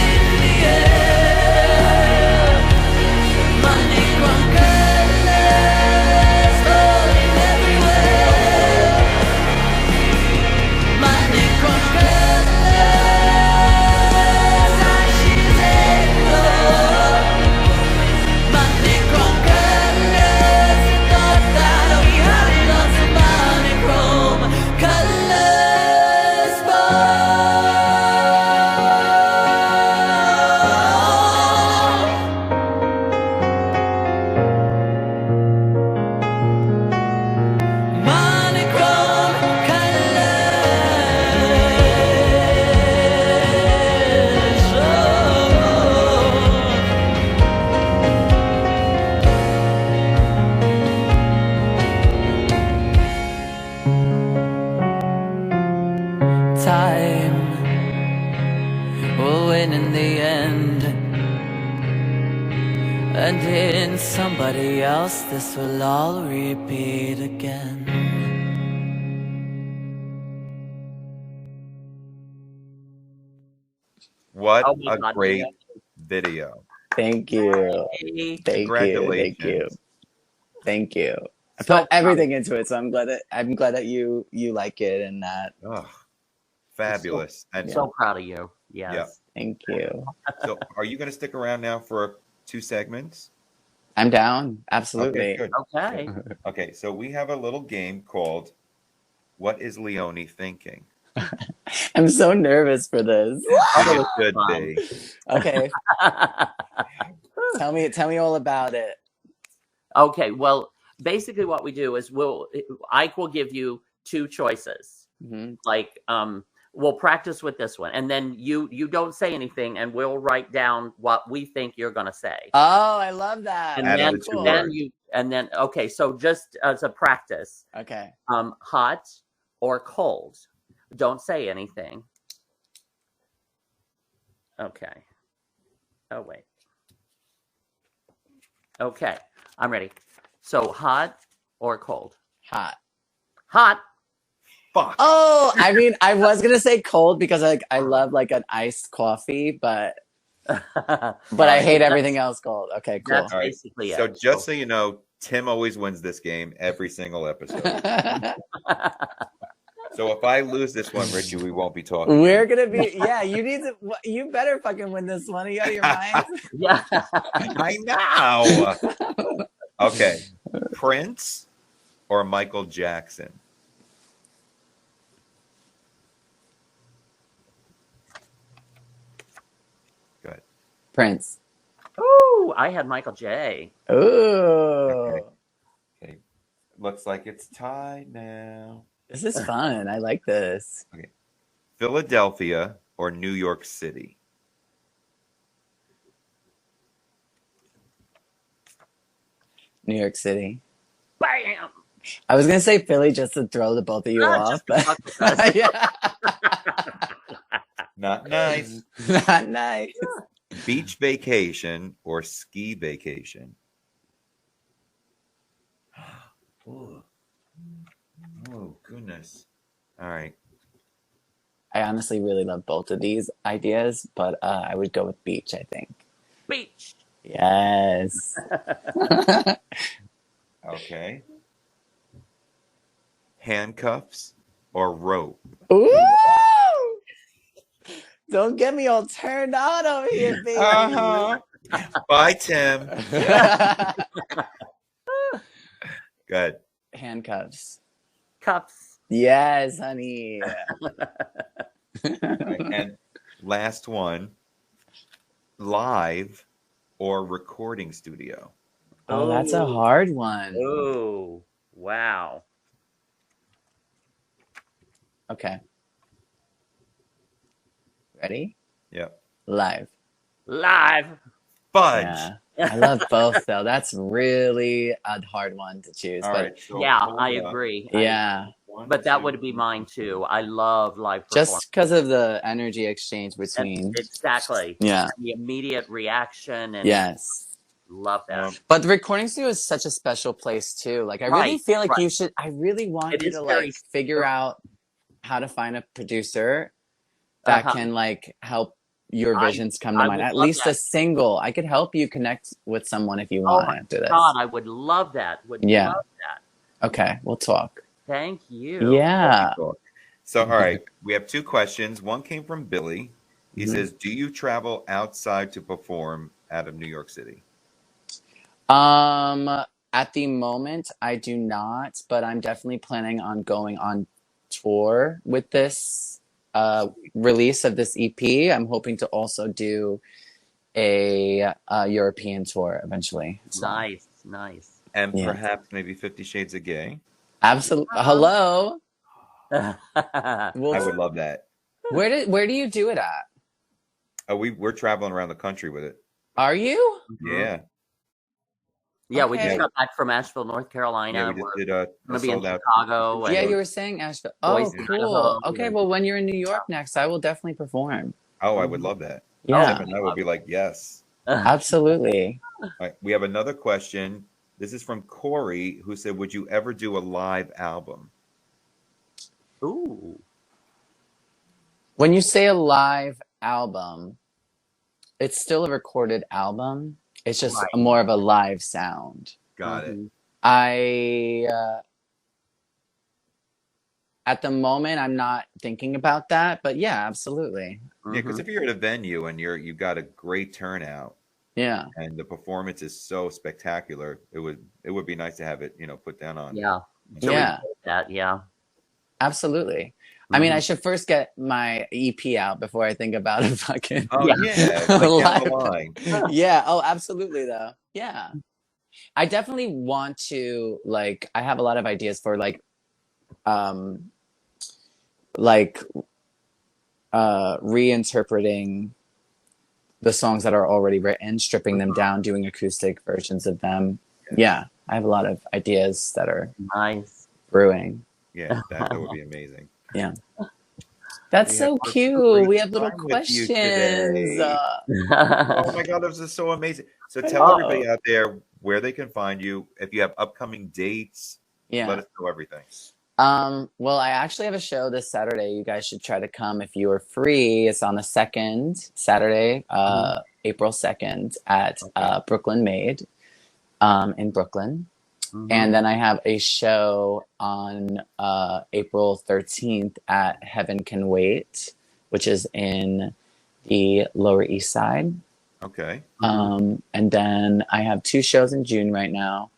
in the air. Monochrome colors falling everywhere. Monochrome colors, ashes everywhere. Monochrome colors, you thought that we had lots of monochrome colors, monochrome colors. Time will win in the end, and in somebody else this will all repeat again. What Oh my a God, great yeah. video. Thank you. Hey. Thank you. Thank you. Congratulations. Thank you. I So put everything into it, so I'm glad that you like it and that. Oh, fabulous. And So proud of you. Yes. Yeah. Thank you. so are you going to stick around now for 2 segments? I'm down. Okay, Absolutely. good. Okay. Okay, so we have a little game called What is Leone Thinking? I'm so nervous for this. It should be. Okay, tell me all about it. Okay. Well, basically, what we do is Ike will give you 2 choices. Mhm. Like, we'll practice with this one, and then you don't say anything, and we'll write down what we think you're going to say. Oh, I love that. And Add then, the 2 then words. okay. So just as a practice, Okay. hot or cold. Don't say anything. Okay. Oh, wait. Okay. I'm ready. So hot or cold? Hot. Hot. Fuck. Oh, I mean, I was gonna say cold because I love like an iced coffee, but I hate everything else cold. Okay, cool. That's All right. basically So it. just so you know, Tim always wins this game every single episode. So if I lose this one, Richie, we won't be talking. We're gonna be you better fucking win this one. Are you out of your mind? Yeah. I know. Okay. Prince or Michael Jackson? Good. Prince. Ooh, I had Michael J. Ooh. Okay. Looks like it's tied now. This is fun. I like this. Okay. Philadelphia or New York City? New York City. Bam. I was gonna say Philly just to throw the both of you off, but yeah. Not nice. Not nice. Beach vacation or ski vacation? Oh, goodness. All right. I honestly really love both of these ideas, but I would go with beach, I think. Beach. Yes. Okay. Handcuffs or rope? Ooh! Don't get me all turned on over here, baby. Uh-huh. Bye, Tim. Good. Handcuffs. Cups. Yes, honey. Right. And last one, live or recording studio? Oh, that's a hard one. Oh, wow. Okay. Ready? Yep. Live. Fudge. Yeah. I love both though. That's really a hard one to choose. All but right. So Yeah, hold I up. agree. yeah. But that would be mine too. I love live performance. Just because of the energy exchange between. Exactly. Yeah. The immediate reaction and Yes. love that. But the recording studio is such a special place too. Like I really Right, feel like right. you should. I really want It you is to very like figure out how to find a producer that can like help your visions come to I mind. would At love least that. a single. I could help you connect with someone if you Oh want my after this. God, I would love that. Yeah. Love that. Okay, we'll talk. Thank you. Yeah. So, all right, we have two questions. One came from Billy. He Mhm. says, "Do you travel outside to perform out of New York City?" At the moment, I do not, but I'm definitely planning on going on tour with this release of this EP. I'm hoping to also do a European tour eventually. So. Nice. And Yeah. perhaps maybe 50 Shades of Gay. Absolutely. Hello. I would love that. Where do you do it at? Oh, we're traveling around the country with it. Are you? Yeah. Yeah, we Okay. just got back from Asheville, North Carolina. Yeah, we just We're did a gonna be in sold out. Chicago. Yeah, and you were saying Asheville. Oh, Boise, cool. Idaho. Okay, well, when you're in New York next, I will definitely perform. Oh, I would love that. Yeah, Tim and I would be like, yes. absolutely. All right, we have another question. This is from Corey, who said, "Would you ever do a live album?" Ooh. When you say a live album, it's still a recorded album. It's just Right. more of a live sound. Got it. At the moment, I'm not thinking about that, but yeah, absolutely. Yeah, because if you're at a venue and you got a great turnout, Yeah, and the performance is so spectacular, it would be nice to have it, put down on. Yeah. yeah, That, yeah. absolutely. I mean, I should first get my EP out before I think about a fucking. Oh yeah, like down the line. Yeah. Oh, absolutely. Though. Yeah. I definitely want to like. I have a lot of ideas for reinterpreting the songs that are already written, stripping them down, doing acoustic versions of them. Yeah, I have a lot of ideas that are Nice. brewing. Yeah, that would be amazing. Yeah. That's We so have cute. We great have little time with you questions. today. Oh my God, this is so amazing. So tell everybody out there where they can find you. If you have upcoming dates, let us know everything. Well, I actually have a show this Saturday. You guys should try to come if you are free. It's on the Saturday, April 2nd at Brooklyn Made in Brooklyn. And then I have a show on April 13th at Heaven Can Wait, which is in the Lower East Side. Okay. And then I have 2 shows in June right now.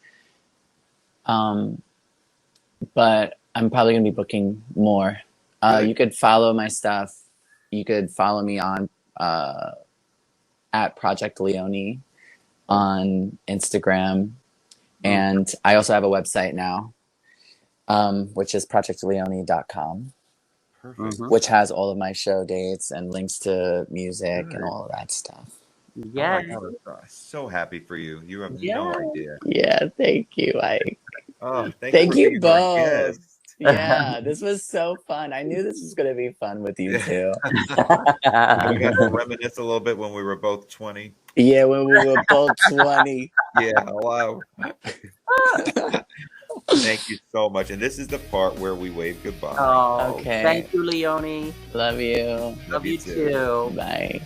But I'm probably going to be booking more. You could follow my stuff. You could follow me on at Project Leone on Instagram. And I also have a website now, which is projectleone.com, which has all of my show dates and links to music and all of that stuff. Yeah. Oh my God, so happy for you. You have no idea. Yeah, thank you, Ike. Oh, Thank you being our both. guest. Yeah, this was so fun. I knew this was going to be fun with you too. We got to reminisce a little bit when we were both 20. Yeah, when we were both 20. Yeah, hello. Thank you so much. And this is the part where we wave goodbye. Oh, Okay. Thank you, Leone. Love you. Love you too. Bye.